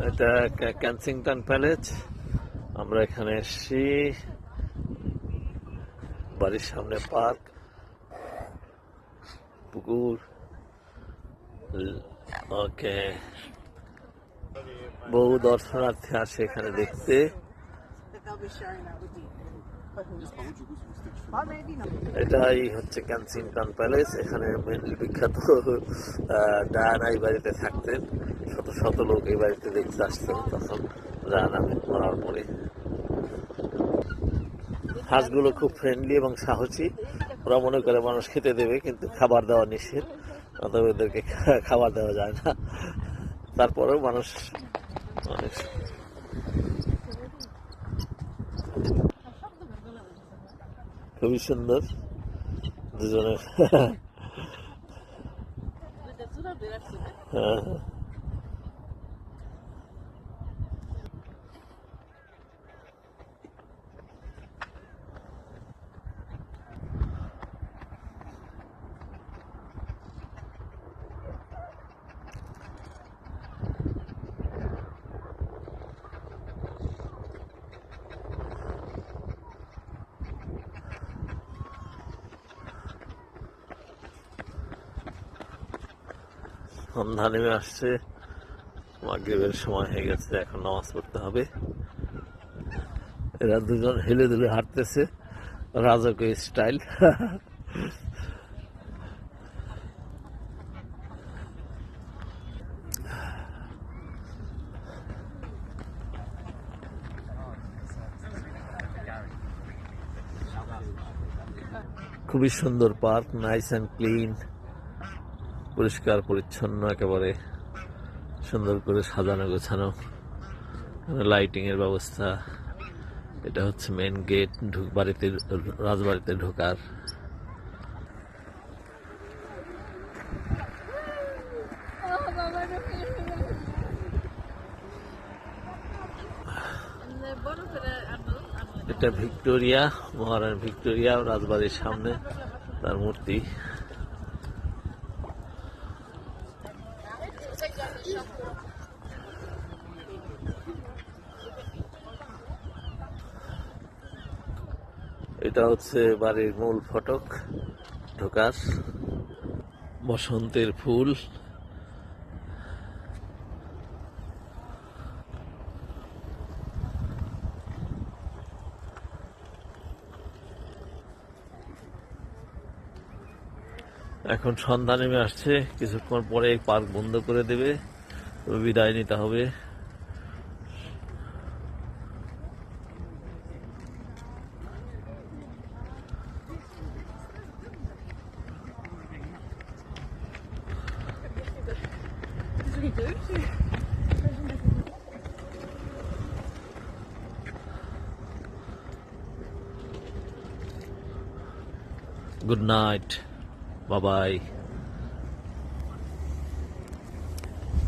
এটা Kensington palace. আমরা এখানে এসেছি, বাড়ির সামনে পার্ক, পুকুর, ওকে, বহু দর্শনার্থী আসে এখানে দেখতে। এটাই হচ্ছে কেনসিংটন প্যালেস। এখানে মেনলি বিখ্যাত ডায়ানা এই বাড়িতে থাকতেন। শত শত লোক এই বাড়িতে দেখতে আসতেন তখন ডায়ানা মরার পরে। হাঁসগুলো খুব ফ্রেন্ডলি এবং সাহসী। ওরা মনে করে মানুষ খেতে দেবে, কিন্তু খাবার দেওয়া নিষেধ, অতএব ওদেরকে খাবার দেওয়া যায় না। তারপরেও মানুষ অনেক খুবই সুন্দর দুজনের। হ্যাঁ, সন্ধ্যা নেমে আসছে, মাগরিবের সময় হয়ে গেছে, এখন নামাজ পড়তে হবে। এরা দুজন হেলে দুলে হাঁটতেছে রাজকীয় স্টাইল। খুবই সুন্দর পার্ক, নাইস অ্যান্ড ক্লিন, পরিষ্কার পরিচ্ছন্ন, একেবারে সুন্দর করে সাজানো গোছানো, লাইটিং এর ব্যবস্থা। এটা হচ্ছে মেন গেট বাড়িতে, রাজবাড়িতে ঢোকার। এটা ভিক্টোরিয়া, মহারানী ভিক্টোরিয়া রাজবাড়ির সামনে তার মূর্তি। এটা হচ্ছে বাড়ির মূল ফটক ঢোকার। বসন্তের ফুল, এখন সন্ধ্যা নেমে আসছে, কিছুক্ষণ পরে পার্ক বন্ধ করে দেবে, বিদায় নিতে হবে। Good night. Bye bye.